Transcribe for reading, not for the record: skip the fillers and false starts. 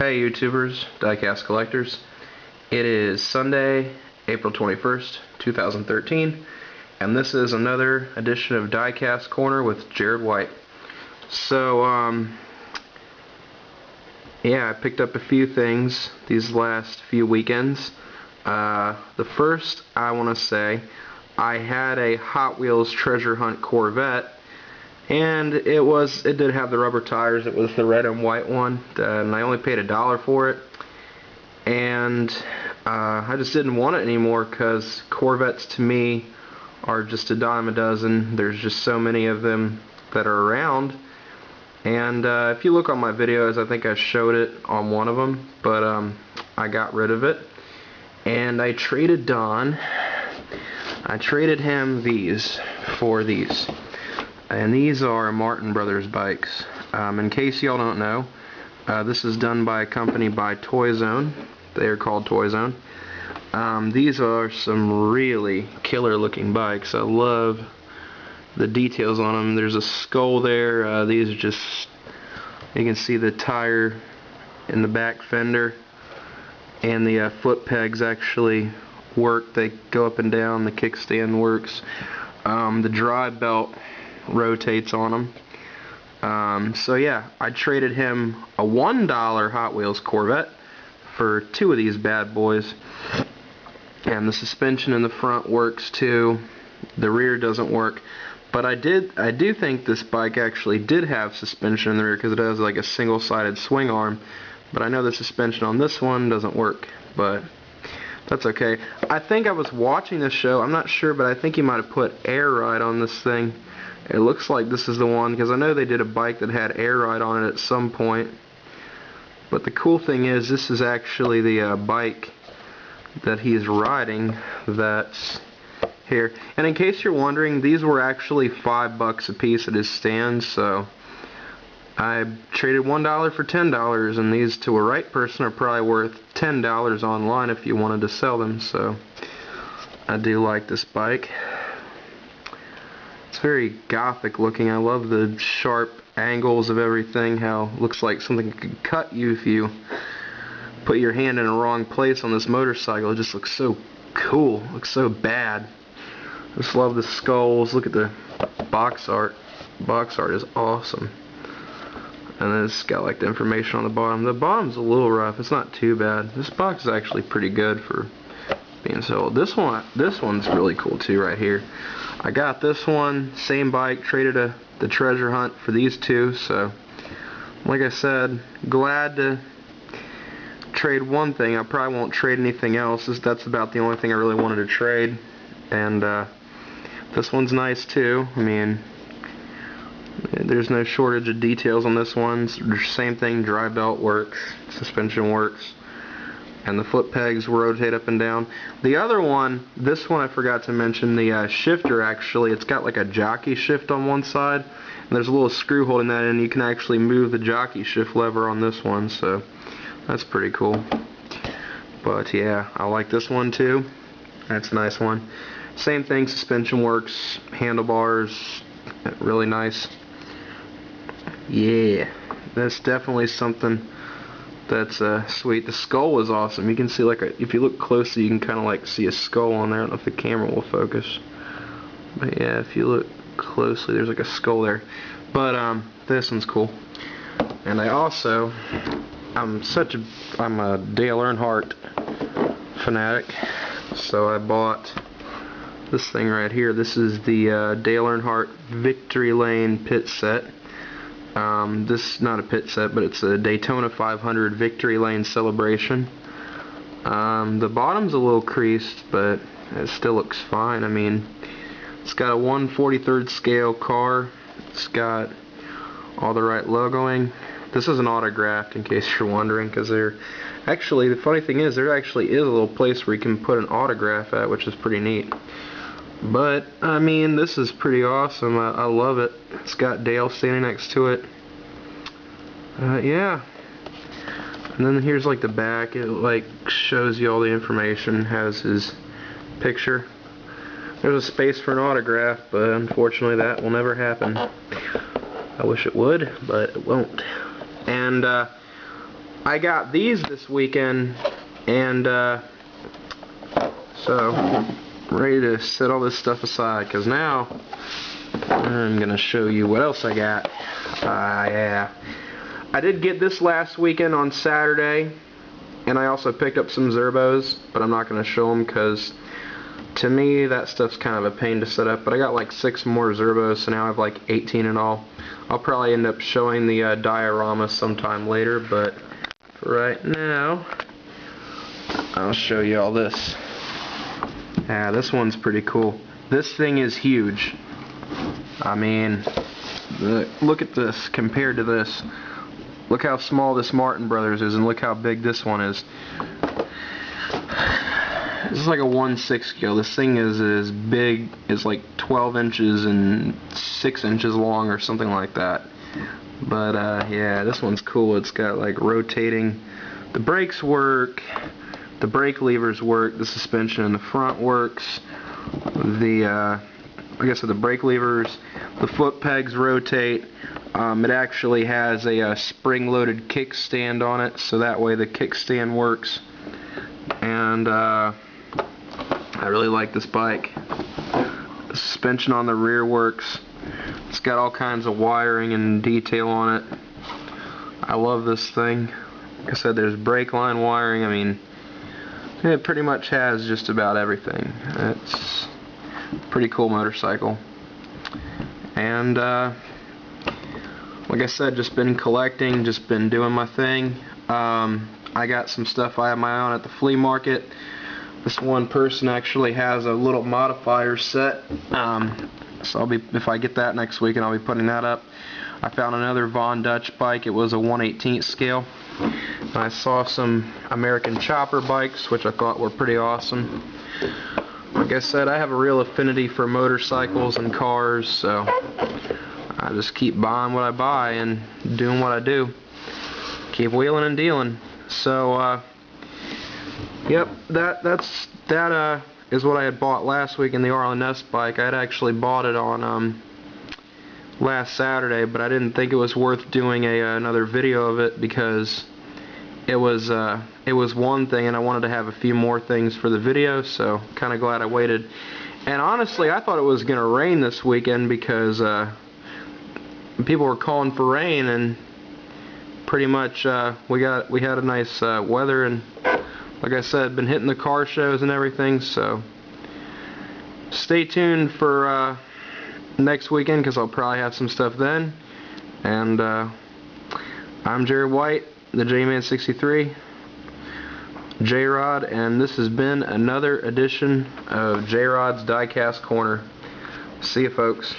Hey YouTubers, diecast collectors. It is Sunday, April 21st, 2013, and this is another edition of Diecast Corner with Jared White. So, yeah, I picked up a few things these last few weekends. The first, I want to say, I had a Hot Wheels Treasure Hunt Corvette, and it did have the rubber tires. It was the red and white one, and I only paid $1 for it. And I just didn't want it anymore because Corvettes to me are just a dime a dozen. There's just so many of them that are around. And if you look on my videos, I think I showed it on one of them, but I got rid of it. And I traded Don. I traded him these for these. And these are Martin Brothers bikes. In case y'all don't know, this is done by a company by Toy Zone. They are called Toy Zone. These are some really killer looking bikes. I love the details on them. There's a skull there. These are just, you can see the tire in the back fender, and the foot pegs actually work. They go up and down. The kickstand works. The drive belt rotates on them. So yeah, I traded him a $1 Hot Wheels Corvette for two of these bad boys. And the suspension in the front works too. The rear doesn't work. But I do think this bike actually did have suspension in the rear because it has like a single-sided swing arm. But I know the suspension on this one doesn't work. But that's okay. I think I was watching this show. I'm not sure, but I think he might have put Air Ride on this thing. It looks like this is the one, because I know they did a bike that had Air Ride on it at some point. But the cool thing is, this is actually the bike that he's riding that's here. And in case you're wondering, these were actually $5 a piece at his stand, so I traded $1 for $10, and these to a right person are probably worth $10 online if you wanted to sell them. So I do like this bike. It's very gothic looking. I love the sharp angles of everything, how it looks like something could cut you if you put your hand in a wrong place on this motorcycle. It just looks so cool. It looks so bad. I just love the skulls. Look at the box art. Box art is awesome. And then it's got like the information on the bottom. The bottom's a little rough. It's not too bad. This box is actually pretty good for being sold. This one's really cool too right here. I got this one, same bike, traded the treasure hunt for these two, so like I said, glad to trade one thing. I probably won't trade anything else. That's about the only thing I really wanted to trade. And this one's nice too. I mean, there's no shortage of details on this one. Same thing, drive belt works, suspension works, and the foot pegs rotate up and down. The other one, this one I forgot to mention, the shifter actually, it's got like a jockey shift on one side, and there's a little screw holding that in. You can actually move the jockey shift lever on this one, so that's pretty cool. But yeah, I like this one too. That's a nice one. Same thing, suspension works, handlebars, really nice. Yeah, that's definitely something that's sweet. The skull is awesome. You can see like if you look closely, you can kind of like see a skull on there. I don't know if the camera will focus, but yeah, if you look closely, there's like a skull there. But this one's cool. And I also, I'm a Dale Earnhardt fanatic, so I bought this thing right here. This is the Dale Earnhardt Victory Lane pit set. This is not a pit set, but it's a Daytona 500 Victory Lane Celebration. The bottom's a little creased, but it still looks fine. I mean, it's got a 1/43 scale car. It's got all the right logoing. This isn't autographed, in case you're wondering, because the funny thing is, there actually is a little place where you can put an autograph at, which is pretty neat. But, I mean, this is pretty awesome. I love it. It's got Dale standing next to it. Yeah. And then here's like the back. It like shows you all the information. Has his picture. There's a space for an autograph, but unfortunately that will never happen. I wish it would, but it won't. And I got these this weekend, and so I'm ready to set all this stuff aside, because now I'm going to show you what else I got. Yeah. I did get this last weekend on Saturday, and I also picked up some Zerbos, but I'm not going to show them because to me that stuff's kind of a pain to set up. But I got like 6 more Zerbos, so now I have like 18 in all. I'll probably end up showing the diorama sometime later, but for right now I'll show you all this. Yeah, this one's pretty cool. This thing is huge. I mean, look at this compared to this. Look how small this Martin Brothers is, and look how big this one is. This is like a 1/6 scale. This thing is as big as like 12 inches and 6 inches long or something like that. But yeah, this one's cool. It's got like rotating. The brakes work. The brake levers work. The suspension in the front works. Like I said, the brake levers, the foot pegs rotate. It actually has a spring-loaded kickstand on it, so that way the kickstand works. And I really like this bike. The suspension on the rear works. It's got all kinds of wiring and detail on it. I love this thing. Like I said, there's brake line wiring. I mean, it pretty much has just about everything. It's a pretty cool motorcycle. And like I said, just been collecting, just been doing my thing. I got some stuff I have my own at the flea market. This one person actually has a little modifier set, so if I get that next week, and I'll be putting that up. I found another Von Dutch bike. It was a 1/18 scale. And I saw some American Chopper bikes, which I thought were pretty awesome. Like I said, I have a real affinity for motorcycles and cars, so I just keep buying what I buy and doing what I do. Keep wheeling and dealing. So, yep, that is what I had bought last week in the Arlen Ness bike. I had actually bought it on last Saturday, but I didn't think it was worth doing another video of it because it was one thing, and I wanted to have a few more things for the video. So, kind of glad I waited. And honestly, I thought it was gonna rain this weekend because people were calling for rain, and pretty much we had a nice weather, and like I said, been hitting the car shows and everything. So stay tuned for next weekend, because I'll probably have some stuff then. And I'm Jared White, the J-Man 63, J-Rod, and this has been another edition of J-Rod's Diecast Corner. See you, folks.